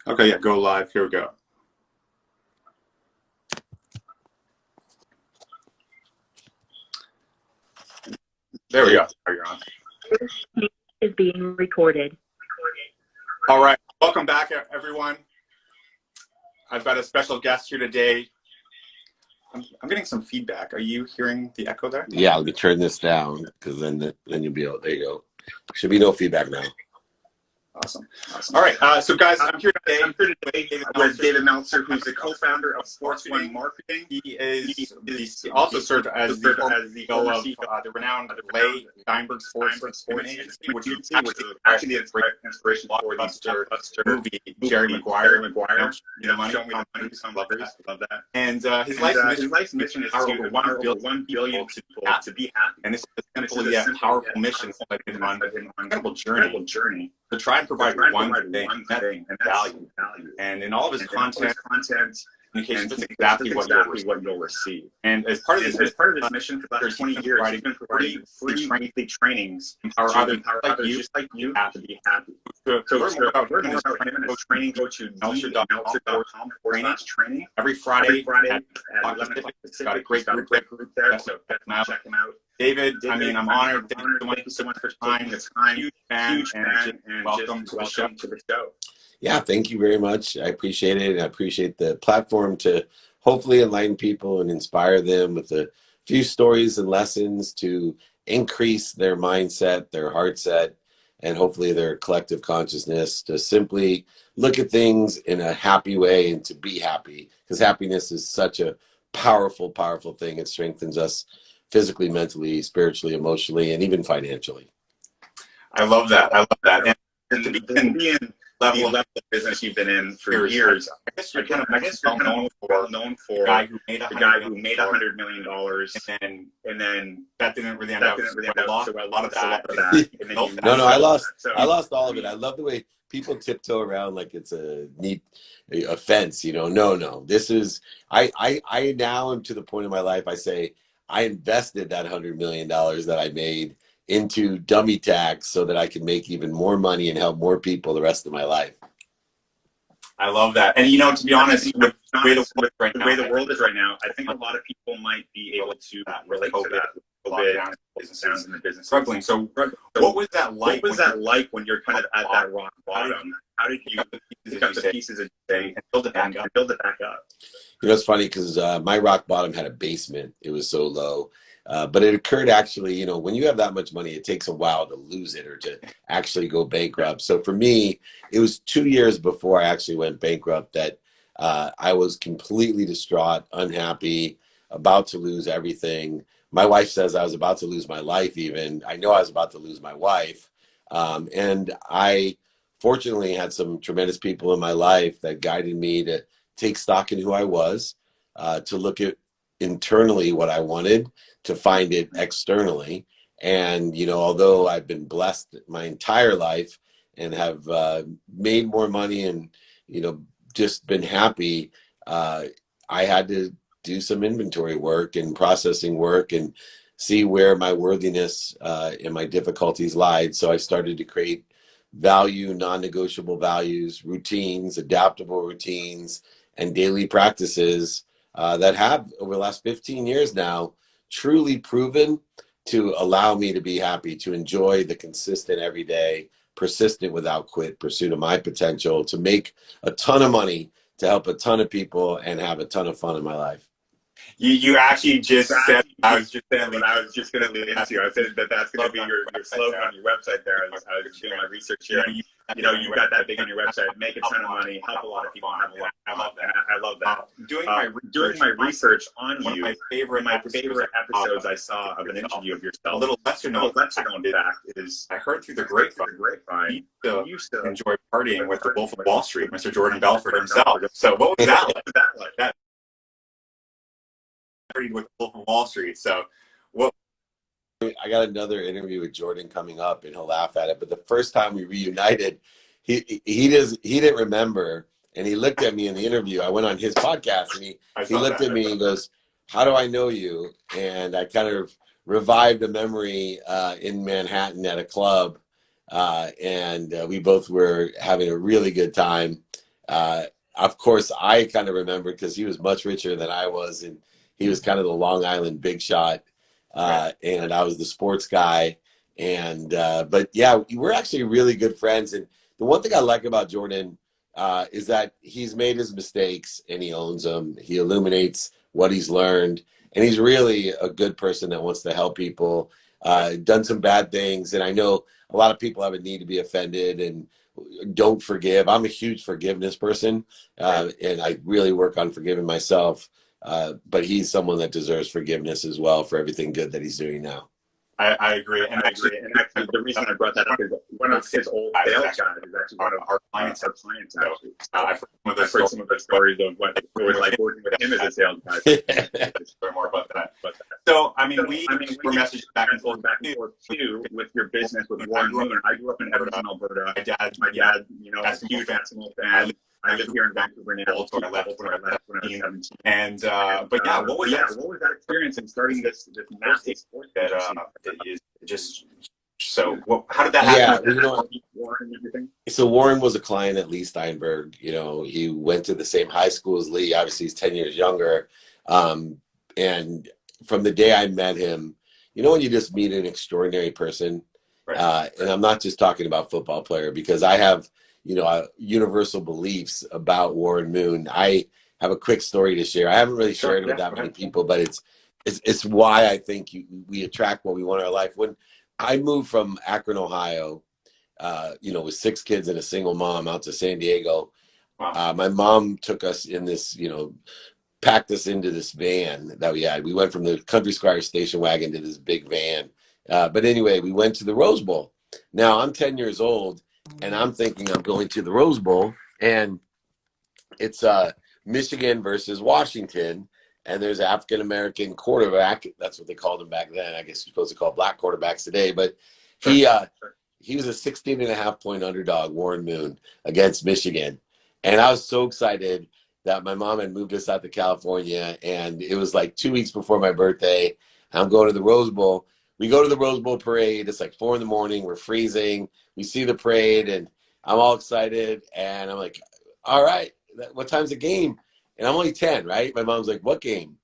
Okay, yeah, go live. Here we go. There we go. There you're on. This is being recorded. All right. Welcome back, everyone. I've got a special guest here today. I'm getting some feedback. Are you hearing the echo there? Yeah, let me turn this down because then you'll be able. There you go. Should be no feedback now. Awesome. All right. So, guys, I'm here today with David Meltzer, who's the co-founder of Sports One Marketing. He also served as the CEO of the renowned Lay Steinberg Sports Agency, which is actually the inspiration for the movie Jerry Maguire. Show me the money, some lovers. Love that. And his life's mission is to empower 1 billion people to be happy. And this is simply a powerful mission that I've been on an incredible journey to try and provide one thing, and that's value. And in all of his content, communication is exactly what you'll receive. And as part of this mission, for the last 20 years, he's been providing free trainings to empower others just like you to be happy. So learn more about training, go to meltzer.com/training. Every Friday at 11 o'clock. Got a great group there, so check him out. David, I'm honored. Thank you so much for your time. It's a huge fan, and welcome to the show. Yeah, thank you very much. I appreciate it, and I appreciate the platform to hopefully enlighten people and inspire them with a few stories and lessons to increase their mindset, their heart set, and hopefully their collective consciousness to simply look at things in a happy way and to be happy, because happiness is such a powerful, powerful thing. It strengthens us physically, mentally, spiritually, emotionally, and even financially. I love that. And to be in the level of business you've been in for years, I guess you're kind of known for the guy who made $100 million, and then that didn't really end up. So I lost a lot of that. No, I lost all of it. I love the way people tiptoe around like it's a neat offense. No. This is I now am to the point in my life. I say I invested that $100 million that I made into dummy tax so that I can make even more money and help more people the rest of my life. I love that. And to be honest, with the way the world is right now, I think a lot of people might be able to relate to that. COVID, businesses and the business struggling. So what was that like when you're kind of at that rock bottom? How did you pick up the pieces and build it back up? It's funny because my rock bottom had a basement. It was so low. But it occurred actually, when you have that much money, it takes a while to lose it or to actually go bankrupt. So for me, it was 2 years before I actually went bankrupt that I was completely distraught, unhappy, about to lose everything. My wife says I was about to lose my life even. I know I was about to lose my wife. And I fortunately had some tremendous people in my life that guided me to take stock in who I was, to look at internally what I wanted, to find it externally. And, although I've been blessed my entire life and have made more money and, just been happy, I had to do some inventory work and processing work and see where my worthiness and my difficulties lied. So I started to create value, non-negotiable values, routines, adaptable routines, and daily practices that have, over the last 15 years now, truly proven to allow me to be happy, to enjoy the consistent everyday, persistent without quit pursuit of my potential, to make a ton of money, to help a ton of people, and have a ton of fun in my life. You actually just said I was just going to lead into you. I said that's going to be your slogan on your website there. I was doing my research here. You've got that big on your website. Make a ton of money, help a lot of people. I love that. Doing my research on you, my favorite episodes I saw of an interview of yourself. A little lesser known fact is I heard through the grapevine you used to enjoy partying with the Wolf of Wall Street, Mr. Jordan Belfort himself. So what was that like? That with Wolf of Wall Street. So what? I got another interview with Jordan coming up, and he'll laugh at it. But the first time we reunited, he didn't remember, and he looked at me in the interview. I went on his podcast, and he looked at me and goes, "How do I know you?" And I kind of revived a memory in Manhattan at a club, and we both were having a really good time. Of course, I kind of remember because he was much richer than I was, and he was kind of the Long Island big shot, and I was the sports guy. And but yeah, we're actually really good friends. And the one thing I like about Jordan is that he's made his mistakes and he owns them. He illuminates what he's learned, and he's really a good person that wants to help people. Done some bad things, and I know a lot of people have a need to be offended and don't forgive. I'm a huge forgiveness person, and I really work on forgiving myself. But he's someone that deserves forgiveness as well for everything good that he's doing now. I agree. And actually, the reason I brought that up is one of his old sales guys is actually one of our clients. Actually, I've heard some of the stories of what it was like working with him as a sales guy. Learn more about that. So, I mean, we were messaging back and forth too with your business with Warren Moon. I grew up in Edmonton, Alberta. My dad, you know, is a huge basketball fan. I live here in Vancouver now. So I left when I was 17. And but yeah, what was that experience in starting this massive sports that is just so? How did that happen? Yeah, you know, Warren and everything. so Warren was a client at Lee Steinberg. You know, he went to the same high school as Lee. Obviously, he's 10 years younger. And from the day I met him, you know, when you just meet an extraordinary person, and I'm not just talking about football player, because I have, you know, universal beliefs about Warren Moon. I have a quick story to share. I haven't really shared it with that many people, but it's why I think we attract what we want in our life. When I moved from Akron, Ohio, you know, with 6 kids and a single mom out to San Diego, my mom took us in this, you know, packed us into this van that we had. We went from the Country Squire station wagon to this big van. But anyway, we went to the Rose Bowl. Now I'm 10 years old, and I'm thinking I'm going to the Rose Bowl, and it's Michigan versus Washington, and there's an African-American quarterback. That's what they called him back then. I guess you're supposed to call black quarterbacks today, but he was a 16.5-point underdog, Warren Moon, against Michigan. And I was so excited that my mom had moved us out to California, and it was like 2 weeks before my birthday. I'm going to the Rose Bowl. We go to the Rose Bowl parade. It's like 4 a.m. We're freezing. We see the parade, and I'm all excited. And I'm like, all right, what time's the game? And I'm only 10, right? My mom's like, what game?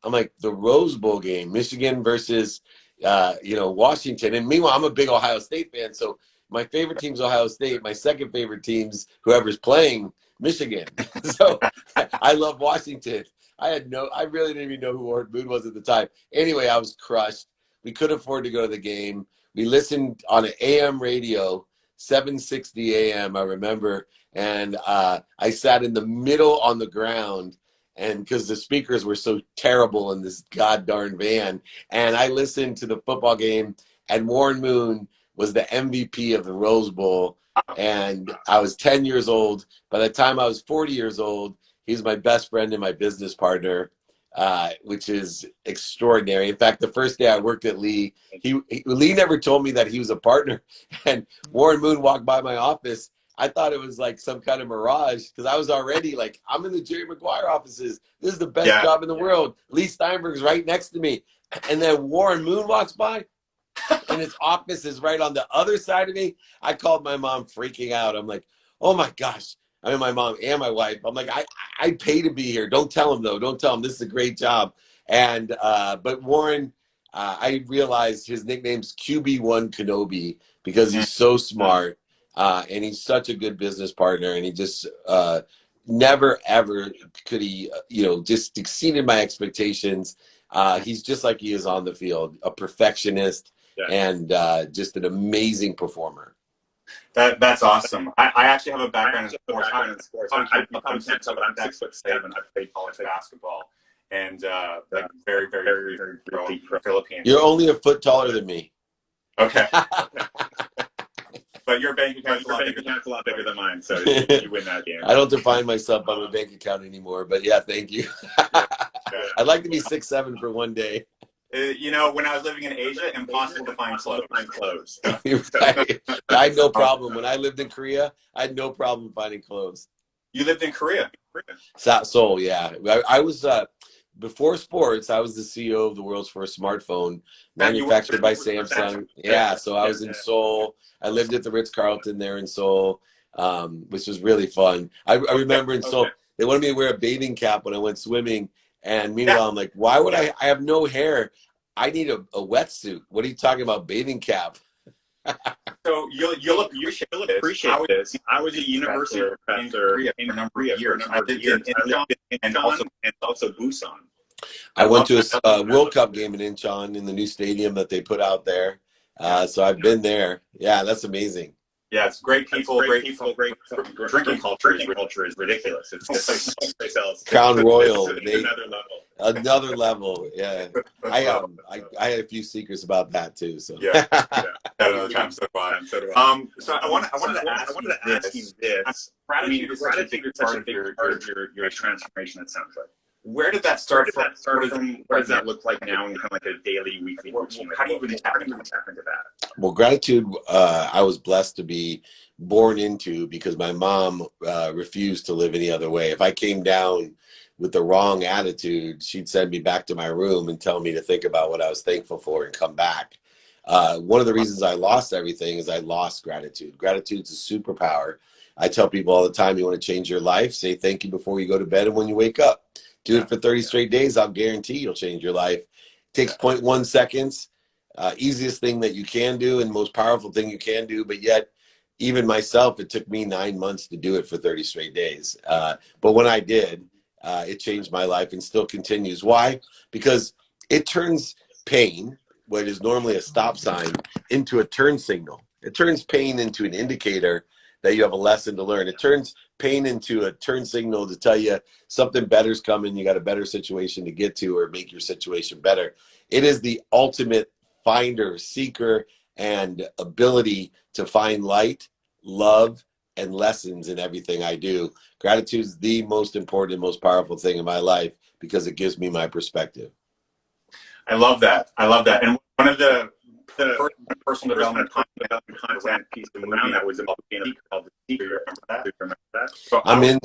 I'm like, the Rose Bowl game, Michigan versus, you know, Washington. And meanwhile, I'm a big Ohio State fan. So my favorite team's Ohio State. My second favorite team's whoever's playing Michigan. So I love Washington. I really didn't even know who Warren Moon was at the time. Anyway, I was crushed. We couldn't afford to go to the game. We listened on an AM radio, 760 AM, I remember. And I sat in the middle on the ground, and because the speakers were so terrible in this god darn van. And I listened to the football game, and Warren Moon was the MVP of the Rose Bowl. And I was 10 years old. By the time I was 40 years old, he's my best friend and my business partner, which is extraordinary. In fact, the first day I worked at Lee, Lee never told me that he was a partner. And Warren Moon walked by my office. I thought it was like some kind of mirage, because I was already like, I'm in the Jerry Maguire offices. This is the best job in the world. Lee Steinberg's right next to me. And then Warren Moon walks by, and his office is right on the other side of me. I called my mom, freaking out. I'm like, oh my gosh. I mean, my mom and my wife. I'm like, I pay to be here. Don't tell him, though. Don't tell him. This is a great job. And but Warren, I realized his nickname's QB1 Kenobi, because he's so smart, and he's such a good business partner. And he just never, ever could he, you know, just exceeded my expectations. He's just like he is on the field, a perfectionist, and just an amazing performer. That's awesome. I actually have a background in sports. I'm 10, but I'm 6'7". I played college basketball, and like very, very, very, very pro in the Philippines. You're only a foot taller than me. Okay. But your bank account's a lot bigger than mine, so you win that game. I don't define myself by my bank account anymore, but yeah, thank you. I'd like to be 6'7" for one day. You know, when I was living in Asia, impossible to find clothes. Right. I had no problem. When I lived in Korea, I had no problem finding clothes. You lived in Korea? Seoul, yeah. I was, before sports, I was the CEO of the world's first smartphone, manufactured by Samsung. Yeah, so I was in Seoul. I lived at the Ritz-Carlton there in Seoul. which was really fun. I remember, and so they wanted me to wear a bathing cap when I went swimming. And meanwhile, I'm like, why would I have no hair. I need a wetsuit. What are you talking about, bathing cap? So you'll appreciate this. I was a university professor in Korea for a number of years. I lived in Incheon and also Busan. I went to a World Cup game in Incheon in the new stadium that they put out there. So I've been there. Yeah, that's amazing. Yeah, it's great people, great drinking culture is ridiculous. It's like Crown Royal, another level. Another level. Yeah, I had a few secrets about that too. So yeah. Another time. So fun. So I wanted to ask you this. Gratitude is such a big part of your transformation. It sounds like. Where did that start from? What does that look like now in kind of like a daily, weekly routine? How do you really tap into that? Well, gratitude, I was blessed to be born into because my mom refused to live any other way. If I came down with the wrong attitude, she'd send me back to my room and tell me to think about what I was thankful for and come back. One of the reasons I lost everything is I lost gratitude. Gratitude's a superpower. I tell people all the time, you want to change your life, say thank you before you go to bed and when you wake up. Do it for 30 straight days. I'll guarantee you'll change your life. Takes 0.1 seconds. Easiest thing that you can do and most powerful thing you can do. But yet, even myself, it took me 9 months to do it for 30 straight days. But when I did, it changed my life and still continues. Why? Because it turns pain, what is normally a stop sign, into a turn signal. It turns pain into an indicator that you have a lesson to learn. It turns pain into a turn signal to tell you something better's coming. You got a better situation to get to or make your situation better. It is the ultimate finder, seeker, and ability to find light, love, and lessons in everything I do. Gratitude is the most important, most powerful thing in my life because it gives me my perspective. I love that. And one of the personal development content piece of the movie that was about being called The Secret. Remember that? So I'm in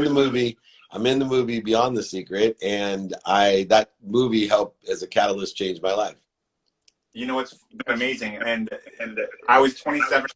the movie. I'm in the movie Beyond the Secret, and that movie helped as a catalyst change my life. You know what's amazing, and I was 27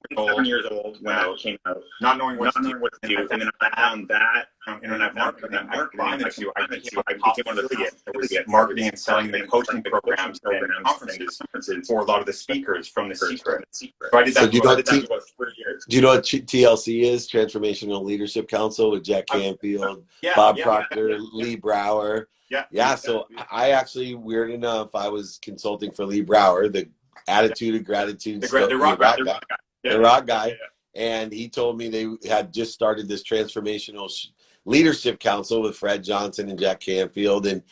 years old when it came out, not knowing what to do, and then I found that internet marketing. I combined the two. I became one of the affiliates that was marketing and selling the coaching programs and conferences for a lot of the speakers from The Secret. So I did that. So do you know what 3 years. Do you know what TLC is? Transformational Leadership Council with Jack Canfield, Bob Proctor, Lee Brower. Yeah. So I actually, weird enough, I was consulting for Lee Brower, the attitude of gratitude, the rock guy. And he told me they had just started this transformational leadership council with Fred Johnson and Jack Canfield. And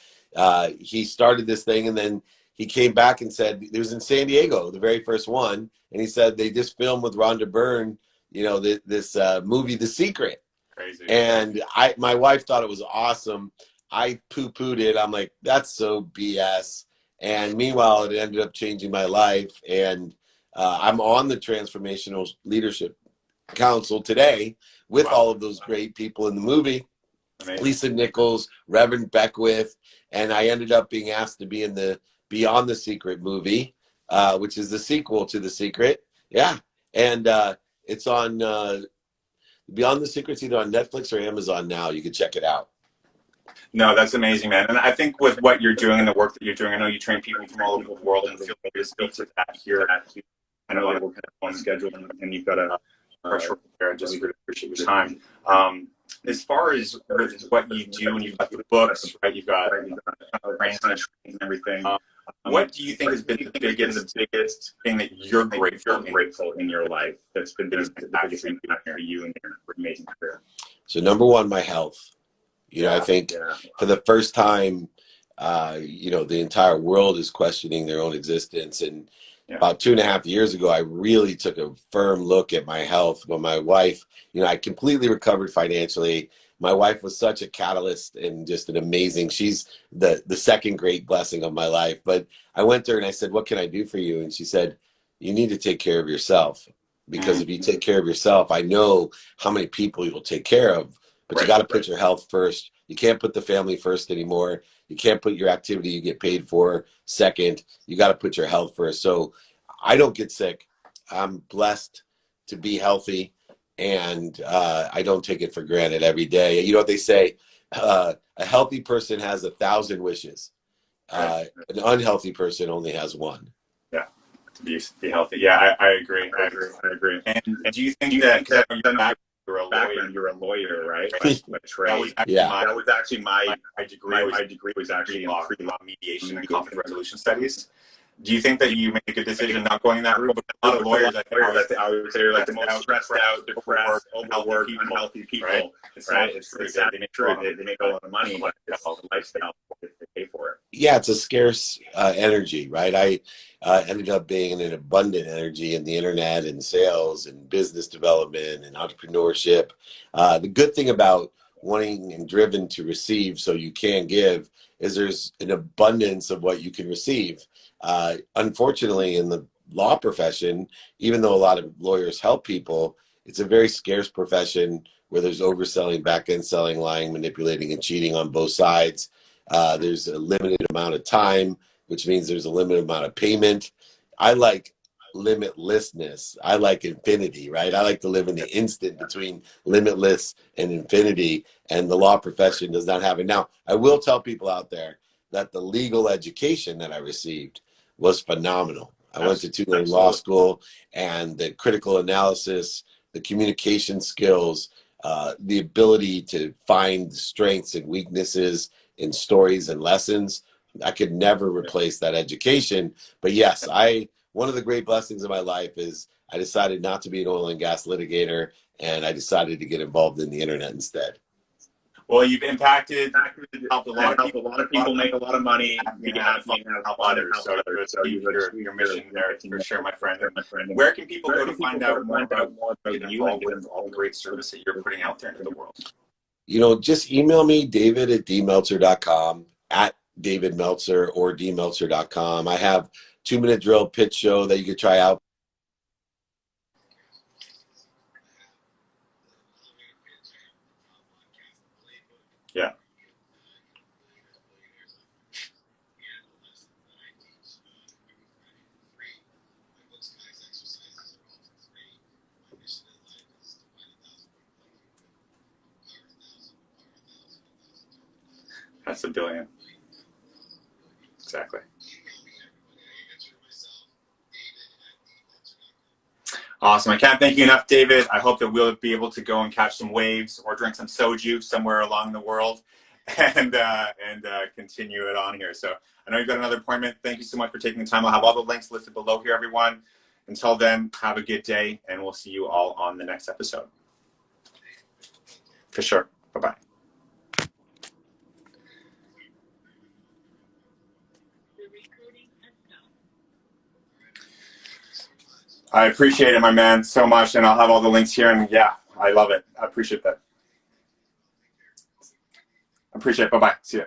he started this thing. And then he came back and said, it was in San Diego, the very first one. And he said, they just filmed with Rhonda Byrne, this movie, The Secret. Crazy. And my wife thought it was awesome. I poo-pooed it. I'm like, that's so BS. And meanwhile, it ended up changing my life. And I'm on the Transformational Leadership Council today with all of those great people in the movie. Amazing. Lisa Nichols, Reverend Beckwith. And I ended up being asked to be in the Beyond the Secret movie, which is the sequel to The Secret. Yeah. And it's on Beyond the Secret's either on Netflix or Amazon now. You can check it out. No, that's amazing, man. And I think with what you're doing and the work that you're doing, I know you train people from all over the world and feel like you're speaking to that here. I know that we're kind of on schedule and you've got a pressure there. I just really appreciate your time. As far as what you do, and you've got the books, right? You've got brain science and everything. What do you think has been the biggest thing that you're grateful in your life that's been the biggest impact for you and your amazing career? So number one, my health. I think for the first time, the entire world is questioning their own existence. And about 2.5 years ago, I really took a firm look at my health. When my wife, I completely recovered financially. My wife was such a catalyst and just an amazing, she's the second great blessing of my life. But I went to her and I said, what can I do for you? And she said, you need to take care of yourself. Because if you take care of yourself, I know how many people you'll take care of. But you got to put your health first. You can't put the family first anymore. You can't put your activity you get paid for second. You got to put your health first. So I don't get sick. I'm blessed to be healthy. and I don't take it for granted every day. You know what they say? A healthy person has 1,000 wishes. An unhealthy person only has one. Yeah, to be healthy. Yeah, I agree. I agree. And do you think that, because you're a lawyer, right? By trade. Yeah. That was actually my degree was actually in pre-law mediation and conflict resolution studies. Do you think that you make a good decision not going that route? But a lot of lawyers, I would say, are like the most stressed out, depressed, overworked, unhealthy people. Right? It's true. They make a lot of money, but it's all the lifestyle they pay for it. Yeah, it's a scarce energy, right? I ended up being an abundant energy in the internet and sales and business development and entrepreneurship. The good thing about wanting and driven to receive so you can give is there's an abundance of what you can receive. Unfortunately, in the law profession, even though a lot of lawyers help people, it's a very scarce profession where there's overselling, back-end selling, lying, manipulating, and cheating on both sides. There's a limited amount of time, which means there's a limited amount of payment. I like limitlessness. I like infinity, right? I like to live in the instant between limitless and infinity, and the law profession does not have it. Now, I will tell people out there that the legal education that I received was phenomenal. I went to Tulane Law School, and the critical analysis, the communication skills, the ability to find strengths and weaknesses in stories and lessons, I could never replace that education. But yes, one of the great blessings of my life is I decided not to be an oil and gas litigator, and I decided to get involved in the internet instead. Well, you've helped a lot of people make a lot of money, be happy, and help others. So your mission there for sure, my friend. Where can people go to find out more about you and get all the great service that you're putting out there into the world? You know, just email me, david@dmeltzer.com, at David Meltzer, or dmeltzer.com. I have 2-minute drill pitch show that you could try out. Yeah. That's $1 billion. Exactly. Awesome. I can't thank you enough, David. I hope that we'll be able to go and catch some waves or drink some soju somewhere along the world and continue it on here. So I know you've got another appointment. Thank you so much for taking the time. I'll have all the links listed below here, everyone. Until then, have a good day, and we'll see you all on the next episode. For sure. Bye-bye. I appreciate it, my man, so much, and I'll have all the links here, and yeah, I love it. I appreciate that. Bye-bye. See ya.